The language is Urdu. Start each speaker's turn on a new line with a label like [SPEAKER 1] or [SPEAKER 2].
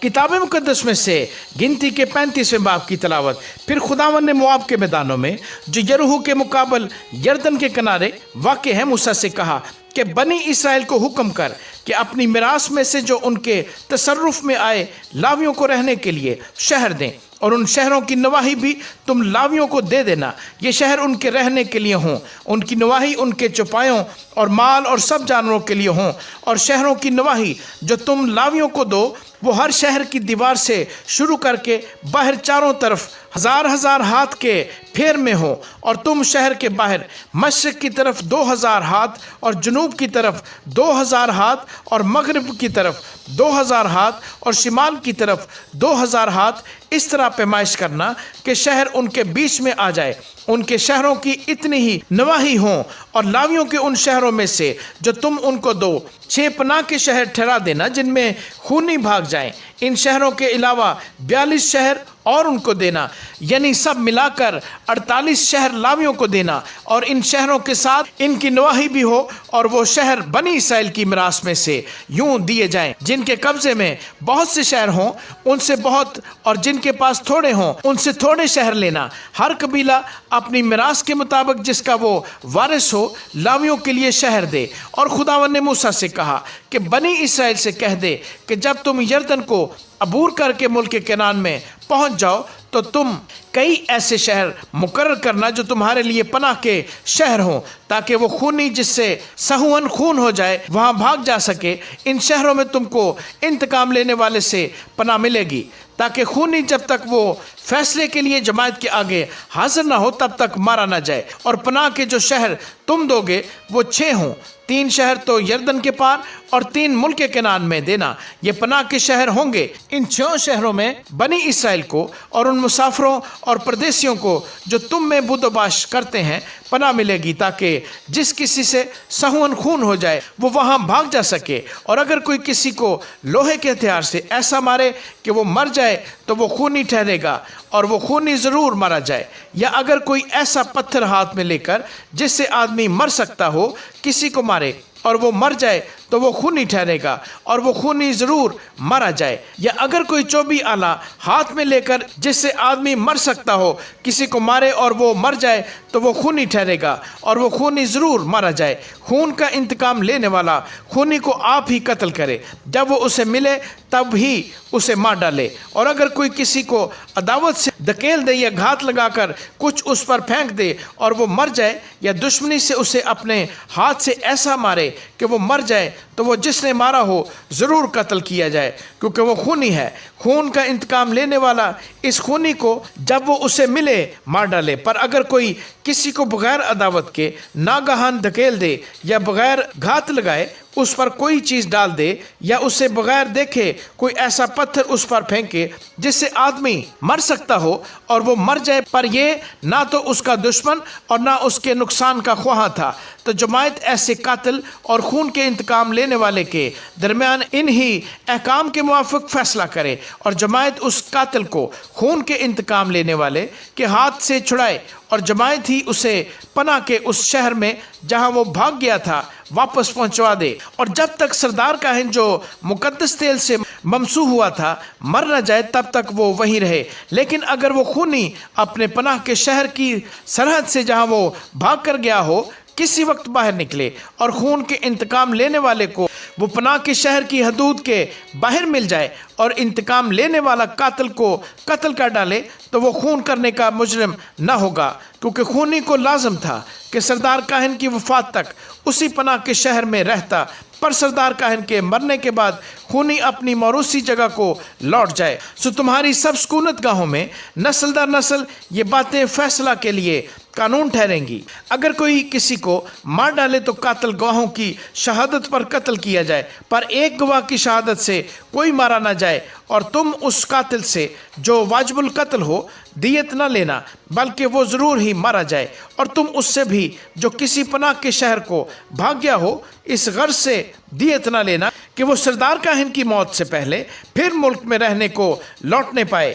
[SPEAKER 1] کتاب مقدس میں سے گنتی کے 35ویں باب کی تلاوت۔ پھر خداوند نے مواب کے میدانوں میں جو یریحو کے مقابل یردن کے کنارے واقع ہے موسیٰ سے کہا کہ بنی اسرائیل کو حکم کر کہ اپنی میراث میں سے جو ان کے تصرف میں آئے لاویوں کو رہنے کے لیے شہر دیں، اور ان شہروں کی نواحی بھی تم لاویوں کو دے دینا۔ یہ شہر ان کے رہنے کے لیے ہوں، ان کی نواحی ان کے چوپایوں اور مال اور سب جانوروں کے لیے ہوں، اور شہروں کی نواحی جو تم لاویوں کو دو وہ ہر شہر کی دیوار سے شروع کر کے باہر چاروں طرف 1000 ہاتھ کے پھیر میں ہو، اور تم شہر کے باہر مشرق کی طرف 2000 ہاتھ اور جنوب کی طرف 2000 ہاتھ اور مغرب کی طرف 2000 ہاتھ اور شمال کی طرف 2000 ہاتھ اس طرح پیمائش کرنا کہ شہر ان کے بیچ میں آ جائے۔ ان کے شہروں کی اتنی ہی نواحی ہوں، اور لاویوں کے ان شہروں میں سے جو تم ان کو دو 6 پناہ کے شہر ٹھہرا دینا جن میں خونی بھاگ جائیں۔ ان شہروں کے علاوہ 42 شہر اور ان کو دینا، یعنی سب ملا کر 48 شہر لاویوں کو دینا، اور ان شہروں کے ساتھ ان کی نواحی بھی ہو، اور وہ شہر بنی اسرائیل کی میراث میں سے یوں دیے جائیں، جن کے قبضے میں بہت سے شہر ہوں ان سے بہت، اور جن کے پاس تھوڑے ہوں ان سے تھوڑے شہر لینا۔ ہر قبیلہ اپنی میراث کے مطابق جس کا وہ وارث ہو لاویوں کے لیے شہر دے۔ اور خداوند نے موسیٰ سے کہا کہ بنی اسرائیل سے کہہ دے کہ جب تم یردن کو عبور کر کے ملک کنعان میں پہنچ جاؤ تو تم کئی ایسے شہر مقرر کرنا جو تمہارے لیے پناہ کے شہر ہوں، تاکہ وہ خونی جس سے سہون خون ہو جائے وہاں بھاگ جا سکے۔ ان شہروں میں تم کو انتقام لینے والے سے پناہ ملے گی، تاکہ خونی جب تک وہ فیصلے کے لیے جماعت کے آگے حاضر نہ ہو تب تک مارا نہ جائے۔ اور پناہ کے جو شہر تم دو گے وہ 6 ہوں، 3 شہر تو یردن کے پار اور 3 ملک کنعان میں دینا۔ یہ پناہ کے شہر ہوں گے۔ ان 6 شہروں میں بنی اسرائیل کو اور ان مسافروں اور پردیسیوں کو جو تم میں بود و باش کرتے ہیں پناہ ملے گی، تاکہ جس کسی سے سہون خون ہو جائے وہ وہاں بھاگ جا سکے۔ اور اگر کوئی کسی کو لوہے کے ہتھیار سے ایسا مارے کہ وہ مر جائے تو وہ خونی ٹھہرے گا، اور وہ خونی ضرور مارا جائے۔ یا اگر کوئی ایسا پتھر ہاتھ میں لے کر جس سے آدمی مر سکتا ہو کسی کو مارے اور وہ مر جائے تو وہ خونی ٹھہرے گا، اور وہ خونی ضرور مارا جائے۔ یا اگر کوئی چوبی آلہ ہاتھ میں لے کر جس سے آدمی مر سکتا ہو کسی کو مارے اور وہ مر جائے تو وہ خونی ٹھہرے گا، اور وہ خونی ضرور مارا جائے۔ خون کا انتقام لینے والا خونی کو آپ ہی قتل کرے، جب وہ اسے ملے تب ہی اسے مار ڈالے۔ اور اگر کوئی کسی کو عداوت سے دھکیل دے یا گھات لگا کر کچھ اس پر پھینک دے اور وہ مر جائے، یا دشمنی سے اسے اپنے ہاتھ سے ایسا مارے کہ وہ مر جائے، تو وہ جس نے مارا ہو ضرور قتل کیا جائے، کیونکہ وہ خونی ہے۔ خون کا انتقام لینے والا اس خونی کو جب وہ اسے ملے مار ڈالے۔ پر اگر کوئی کسی کو بغیر عداوت کے ناگہان دھکیل دے یا بغیر گھات لگائے اس پر کوئی چیز ڈال دے، یا اسے بغیر دیکھے کوئی ایسا پتھر اس پر پھینکے جس سے آدمی مر سکتا ہو اور وہ مر جائے، پر یہ نہ تو اس کا دشمن اور نہ اس کے نقصان کا خواہاں تھا، تو جماعت ایسے قاتل اور خون کے انتقام لینے والے کے درمیان انہی احکام کے موافق فیصلہ کرے، اور جماعت اس قاتل کو خون کے انتقام لینے والے کے ہاتھ سے چھڑائے، اور جماعت ہی اسے پناہ کے اس شہر میں جہاں وہ بھاگ گیا تھا واپس پہنچوا دے۔ اور جب تک سردار کاہن جو مقدس تیل سے ممسوح ہوا تھا مر نہ جائے تب تک وہ وہیں رہے۔ لیکن اگر وہ خونی اپنے پناہ کے شہر کی سرحد سے جہاں وہ بھاگ کر گیا ہو کسی وقت باہر نکلے، اور خون کے انتقام لینے والے کو وہ پناہ کے شہر کی حدود کے باہر مل جائے، اور انتقام لینے والا قاتل کو قتل کر ڈالے، تو وہ خون کرنے کا مجرم نہ ہوگا، کیونکہ خونی کو لازم تھا کہ سردار کاہن کی وفات تک اسی پناہ کے شہر میں رہتا۔ پر سردار کاہن کے مرنے کے بعد خونی اپنی موروثی جگہ کو لوٹ جائے۔ سو تمہاری سب سکونت گاہوں میں نسل در نسل یہ باتیں فیصلہ کے لیے قانون ٹھہریں گی۔ اگر کوئی کسی کو مار ڈالے تو قاتل گواہوں کی شہادت پر قتل کیا جائے، پر ایک گواہ کی شہادت سے کوئی مارا نہ جائے۔ اور تم اس قاتل سے جو واجب القتل ہو دیت نہ لینا، بلکہ وہ ضرور ہی مارا جائے۔ اور تم اس سے بھی جو کسی پناہ کے شہر کو بھاگ گیا ہو اس غرض سے دیت نہ لینا کہ وہ سردار کاہن کی موت سے پہلے پھر ملک میں رہنے کو لوٹنے پائے۔